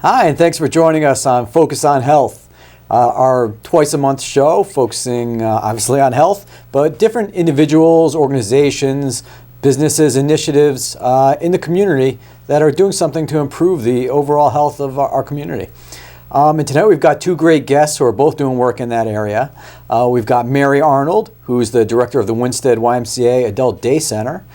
Hi, and thanks for joining us on Focus on Health, our twice-a-month show focusing obviously on health, but different individuals, organizations, businesses, initiatives in the community that are doing something to improve the overall health of our community. And tonight we've got two great guests who are both doing work in that area. We've got Mary Arnold, who's the director of the Winsted YMCA Adult Day Center,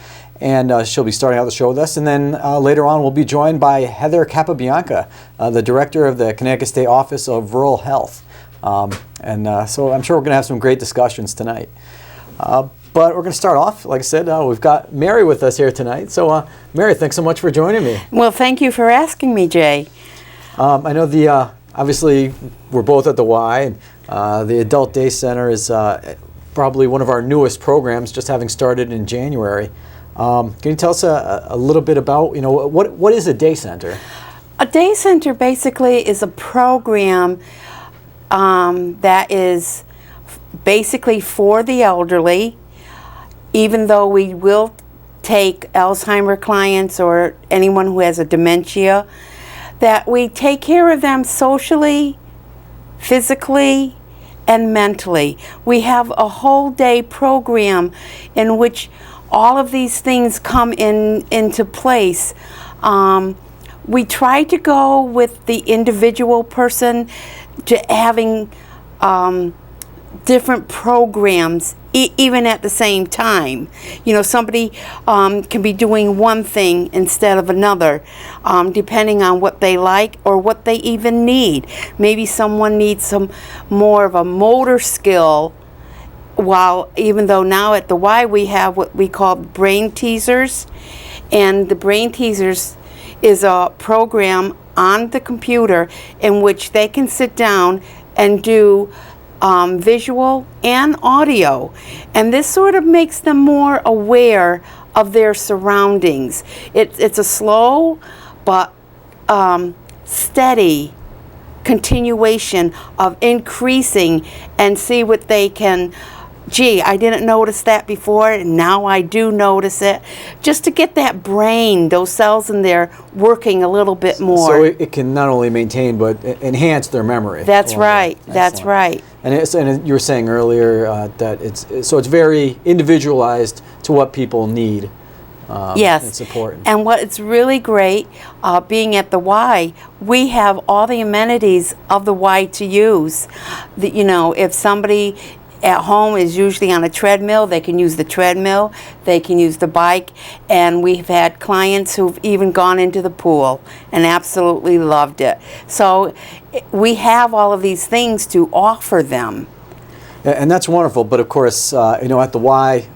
and she'll be starting out the show with us. And then later on we'll be joined by Heather Capabianca, the director of the Connecticut State Office of Rural Health. So I'm sure we're going to have some great discussions tonight. But we're going to start off, like I said, we've got Mary with us here tonight. So Mary, thanks so much for joining me. Well, thank you for asking me, Jay. I know obviously we're both at the Y, and the Adult Day Center is probably one of our newest programs, just having started in January. Can you tell us a little bit about, what is a day center? A day center basically is a program that is basically for the elderly, even though we will take Alzheimer clients or anyone who has a dementia, that we take care of them socially, physically, and mentally. We have a whole day program in which all of these things come into place. We try to go with the individual person to having different programs even at the same time. Somebody can be doing one thing instead of another, depending on what they like or what they even need. Maybe someone needs some more of a motor skill, even though now at the Y we have what we call brain teasers. And the brain teasers is a program on the computer in which they can sit down and do visual and audio, and this sort of makes them more aware of their surroundings. It's a slow but steady continuation of increasing and see what they can. I didn't notice that before, and now I do notice it. Just to get that brain, those cells in there, working a little bit more. So it can not only maintain, but enhance their memory. That's right. That's right. And you were saying earlier that it's very individualized to what people need. Yes. And support. And it's really great, being at the Y, we have all the amenities of the Y to use. If somebody at home is usually on a treadmill, they can use the treadmill, they can use the bike, and we've had clients who've even gone into the pool and absolutely loved it. So we have all of these things to offer them. And that's wonderful, but of course, at the Y,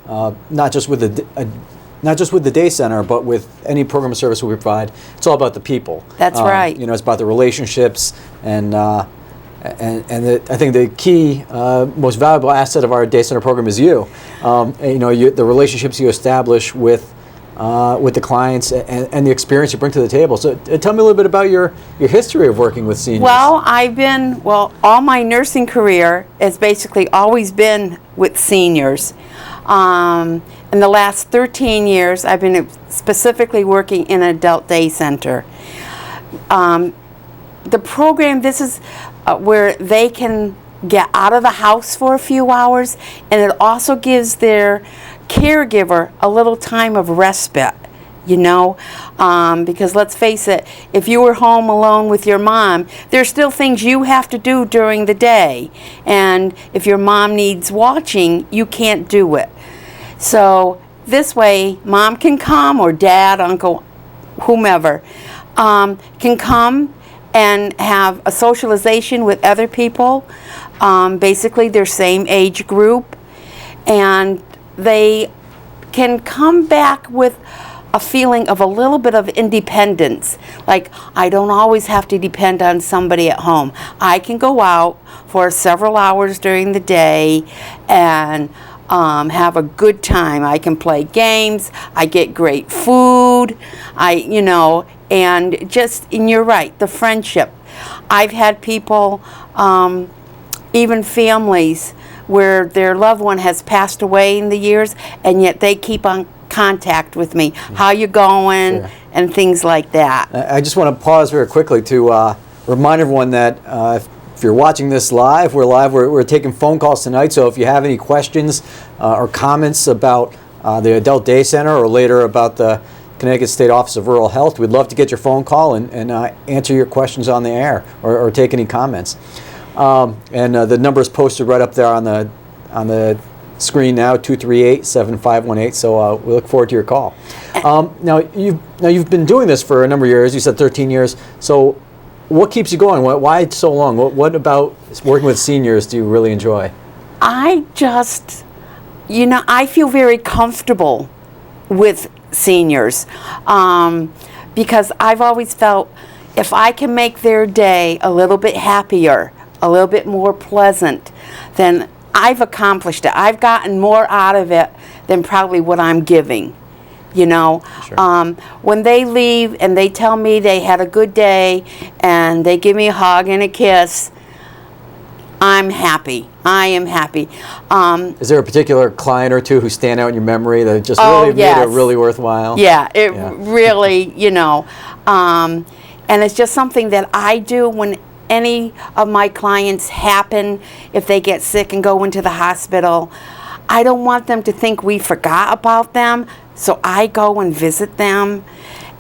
not just with the day center, but with any program or service we provide, it's all about the people. That's right. It's about the relationships, and I think the key, most valuable asset of our day center program is you. The relationships you establish with the clients and the experience you bring to the table. So tell me a little bit about your history of working with seniors. Well, all my nursing career has basically always been with seniors. In the last 13 years, I've been specifically working in an adult day center. The program, this is where they can get out of the house for a few hours, and it also gives their caregiver a little time of respite, because let's face it, if you were home alone with your mom, there's still things you have to do during the day, and if your mom needs watching, you can't do it. So this way, mom can come, or dad, uncle, whomever, can come and have a socialization with other people, basically their same age group, and they can come back with a feeling of a little bit of independence. Like, I don't always have to depend on somebody at home. I can go out for several hours during the day and have a good time. I can play games, I get great food, and you're right, the friendship. I've had people, even families, where their loved one has passed away in the years, and yet they keep on contact with me. How you going? Sure. And things like that. I just want to pause very quickly to remind everyone that if you're watching this live, we're taking phone calls tonight. So if you have any questions or comments about the Adult Day Center or later about the Connecticut State Office of Rural Health, we'd love to get your phone call and answer your questions on the air or take any comments. The number is posted right up there on the screen now, 238-7518. So we look forward to your call. Now you've been doing this for a number of years. You said 13 years. So what keeps you going? Why so long? What about working with seniors do you really enjoy? I just, I feel very comfortable with seniors because I've always felt if I can make their day a little bit happier, a little bit more pleasant, then I've accomplished it. I've gotten more out of it than probably what I'm giving. Sure. When they leave and they tell me they had a good day and they give me a hug and a kiss, I'm happy. I am happy. Is there a particular client or two who stand out in your memory that just really yes. made it really worthwhile? Yeah, really, and it's just something that I do when any of my clients happen, if they get sick and go into the hospital. I don't want them to think we forgot about them, so I go and visit them.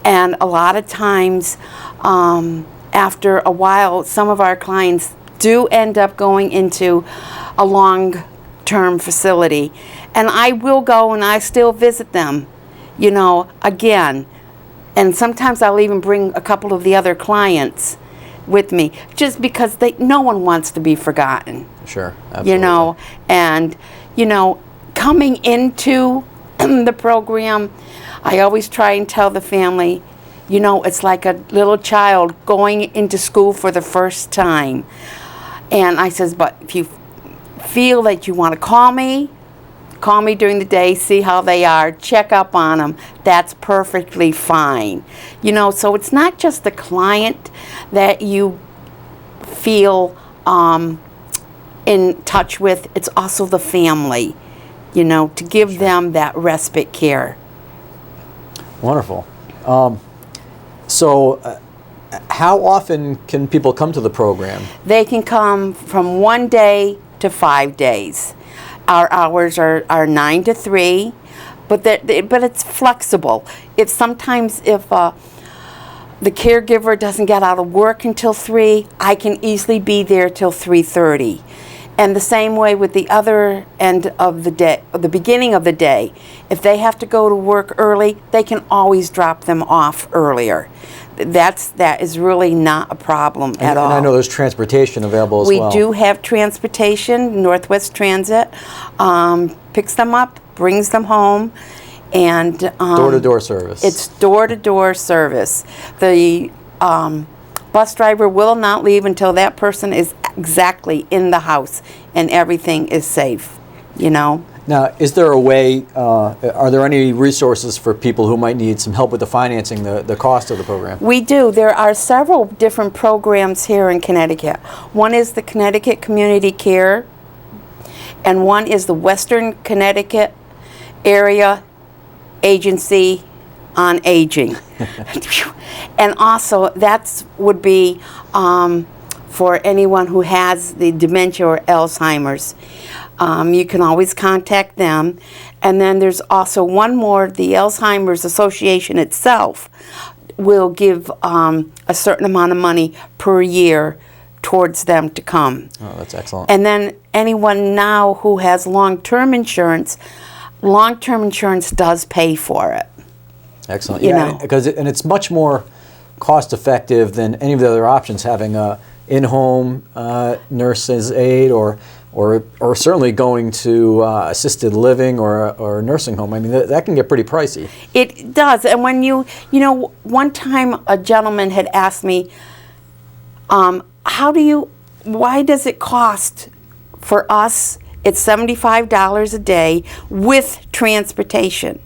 And a lot of times, after a while, some of our clients do end up going into a long-term facility. And I will go and I still visit them, again. And sometimes I'll even bring a couple of the other clients with me, just because no one wants to be forgotten. Sure, absolutely. And coming into the program, I always try and tell the family, it's like a little child going into school for the first time. And I says, but if you feel that you want to call me during the day, see how they are, check up on them, that's perfectly fine. So it's not just the client that you feel in touch with, it's also the family, to give them that respite care. Wonderful. So how often can people come to the program? They can come from 1 day to 5 days. Our hours are 9 to 3, but it's flexible. If the caregiver doesn't get out of work until 3, I can easily be there till 3:30. And the same way with the other end of the day, the beginning of the day. If they have to go to work early, they can always drop them off earlier. That is really not a problem at all. And I know there's transportation available as well. We do have transportation. Northwest Transit picks them up, brings them home, and door-to-door service. It's door-to-door service. The bus driver will not leave until that person is exactly in the house and everything is safe. Now, is there a way, are there any resources for people who might need some help with the financing, the cost of the program? We do. There are several different programs here in Connecticut. One is the Connecticut Community Care, and one is the Western Connecticut Area Agency on Aging. And also, that would be for anyone who has the dementia or Alzheimer's. You can always contact them. And then there's also one more, the Alzheimer's Association itself will give a certain amount of money per year towards them to come. Oh, that's excellent. And then anyone now who has long-term insurance does pay for it. Excellent. Because it's much more cost-effective than any of the other options, having a in-home nurse's aide or certainly going to assisted living or a nursing home. I mean, that can get pretty pricey. It does. And when one time a gentleman had asked me, why does it cost for us, it's $75 a day with transportation.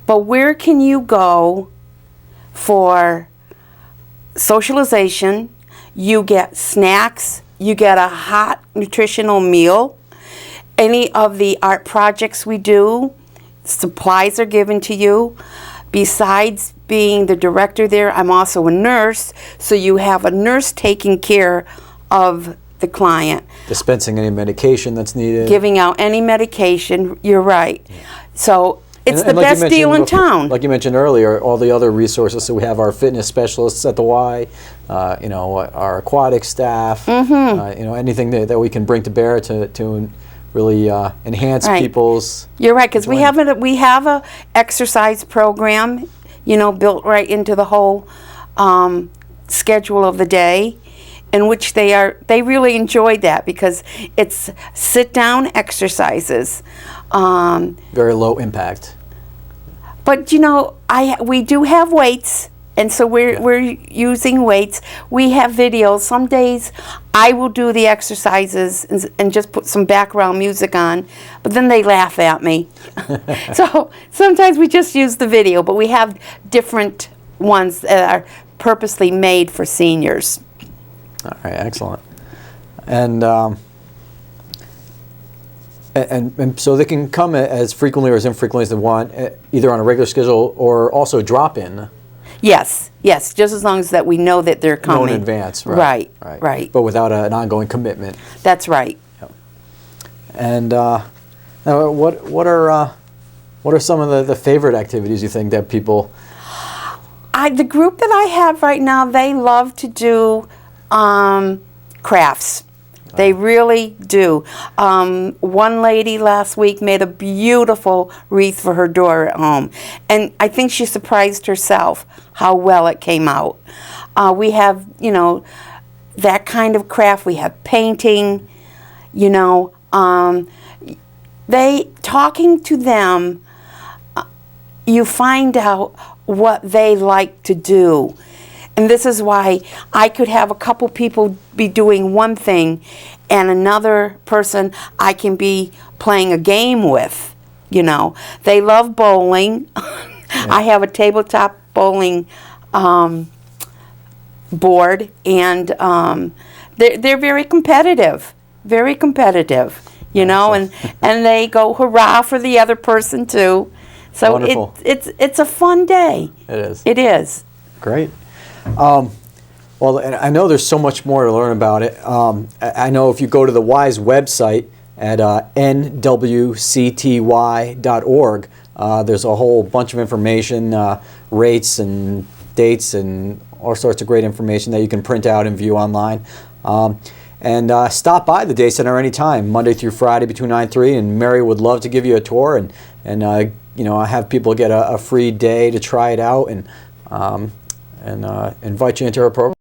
But where can you go for socialization? You get snacks, you get a hot nutritional meal. Any of the art projects we do, supplies are given to you. besides being the director there, I'm also a nurse. So you have a nurse taking care of the client, Dispensing any medication that's needed. giving out any medication. You're right. So it's the And like you best deal in mentioned before- town. Like you mentioned earlier, all the other resources. So we have our fitness specialists at the Y, our aquatic staff, anything that we can bring to bear to really enhance Right. people's. You're right, because we enjoyment. have a exercise program, built right into the whole schedule of the day, in which they really enjoyed that because it's sit down exercises. Very low impact. But we do have weights, and so we're using weights. We have videos. Some days I will do the exercises and just put some background music on, but then they laugh at me. So sometimes we just use the video, but we have different ones that are purposely made for seniors. All right, excellent. And so they can come as frequently or as infrequently as they want, either on a regular schedule or also drop in. Yes, just as long as that we know that they're coming. Know in advance, right? Right. But without an ongoing commitment. That's right. And now what are some of the favorite activities you think that people? The group that I have right now, they love to do crafts. They really do. One lady last week made a beautiful wreath for her door at home. And I think she surprised herself how well it came out. We have, that kind of craft. We have painting, talking to them, you find out what they like to do. And this is why I could have a couple people be doing one thing and another person I can be playing a game with, They love bowling. I have a tabletop bowling board, and they're very competitive, and they go hurrah for the other person too. So Wonderful. it's a fun day. It is. It is. Great. Well, and I know there's so much more to learn about it. I know if you go to the Y's website at nwcty.org, there's a whole bunch of information, rates and dates and all sorts of great information that you can print out and view online. And stop by the Day Center anytime, Monday through Friday between 9 and 3, and Mary would love to give you a tour and have people get a free day to try it out and invite you into her program.